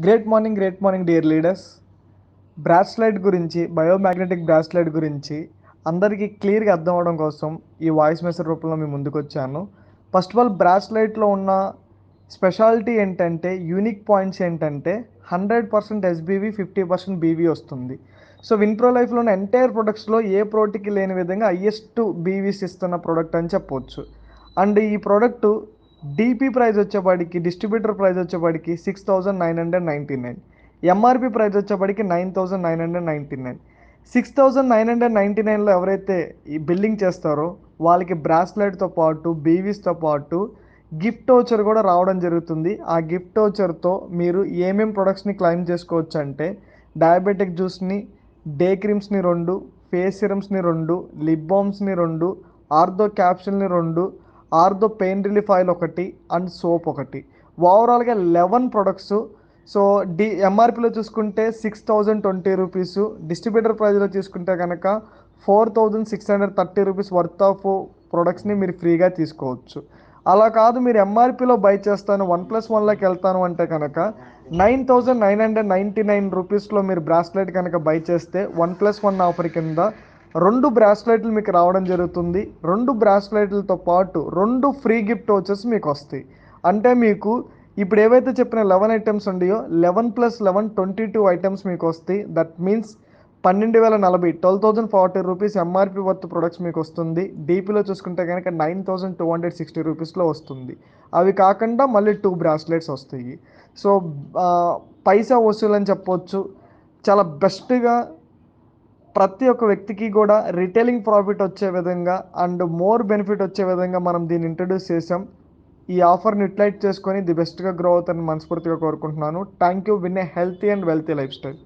Great morning dear leaders. Bracelet గురించి, బయోమ్యాగ్నెటిక్ bracelet గురించి అందరికీ క్లియర్గా అర్థం అవడం కోసం ఈ వాయిస్ మెసేజ్ రూపంలో మీ ముందుకు వచ్చాను. ఫస్ట్ ఆఫ్ ఆల్, బ్రాస్లైట్లో ఉన్న స్పెషాలిటీ ఏంటంటే, యూనిక్ పాయింట్స్ ఏంటంటే 100% ఎస్బీవి, 50% బీవీ వస్తుంది. సో విన్ప్రో లైఫ్లో ఉన్న ఎంటైర్ ప్రొడక్ట్స్లో ఏ ప్రోటీకి లేని విధంగా హైయెస్ట్ బీవీస్ ఇస్తున్న ప్రోడక్ట్ అని చెప్పవచ్చు. అండ్ ఈ ప్రోడక్ట్ డిపి ప్రైస్ వచ్చేపాటికి, డిస్ట్రిబ్యూటర్ ప్రైస్ వచ్చేపాటికి 6,999, ఎంఆర్పి ప్రైస్ వచ్చేప్పటికి 9,999. 6,999లో ఎవరైతే ఈ బిల్లింగ్ చేస్తారో వాళ్ళకి బ్రాస్లెట్తో పాటు, బీవీస్తో పాటు గిఫ్ట్ వోచర్ కూడా రావడం జరుగుతుంది. ఆ గిఫ్ట్ వోచర్తో మీరు ఏమేం ప్రొడక్ట్స్ని క్లెయిమ్ చేసుకోవచ్చు అంటే, డయాబెటిక్ జ్యూస్ని, డే క్రీమ్స్ని 2, ఫేస్ సిరమ్స్ని 2, లిప్ బామ్స్ని 2, ఆర్థో క్యాప్సూల్ని 2, ortho pain relief oil 1 and soap 1. ఓవరాల్గా 11 ప్రొడక్ట్స్. సో ఎంఆర్పిలో చూసుకుంటే 6,020 రూపీస్, డిస్ట్రిబ్యూటర్ ప్రైస్లో చూసుకుంటే కనుక 4,630 రూపీస్ వర్త్ ఆఫ్ ప్రొడక్ట్స్ని మీరు ఫ్రీగా తీసుకోవచ్చు. అలా కాదు, మీరు ఎంఆర్పిలో బై చేస్తాను, 1+1లోకి వెళ్తాను అంటే కనుక 9,999 రూపీస్లో మీరు బ్రాస్లెట్ కనుక బై చేస్తే 1+1 ఆఫర్ కింద 2 బ్రాస్లెట్లు మీకు రావడం జరుగుతుంది. 2 బ్రాస్లెట్లతో పాటు 2 ఫ్రీ గిఫ్ట్ వోచర్స్ మీకు వస్తాయి. అంటే మీకు ఇప్పుడు ఏవైతే చెప్పిన 11 ఐటమ్స్ ఉన్నాయో 11+11 22 ఐటమ్స్ మీకు వస్తాయి. That means 12,040, 12,040 rupees MRP worth products మీకు వస్తుంది. డీపీలో చూసుకుంటే కనుక 9,260 రూపీస్లో వస్తుంది. అవి కాకుండా మళ్ళీ 2 బ్రాస్లెట్స్ వస్తాయి. సో పైసా వసూలు అని చెప్పొచ్చు. చాలా బెస్ట్గా ప్రతి ఒక్క వ్యక్తికి కూడా రిటైలింగ్ ప్రాఫిట్ వచ్చే విధంగా అండ్ మోర్ బెనిఫిట్ వచ్చే విధంగా మనం దీన్ని ఇంట్రడ్యూస్ చేసాం. ఈ ఆఫర్ని యూటిలైజ్ చేసుకొని ది బెస్ట్గా గ్రో అవుతారని మనస్ఫూర్తిగా కోరుకుంటున్నాను. Thank you. Win a healthy and wealthy life style.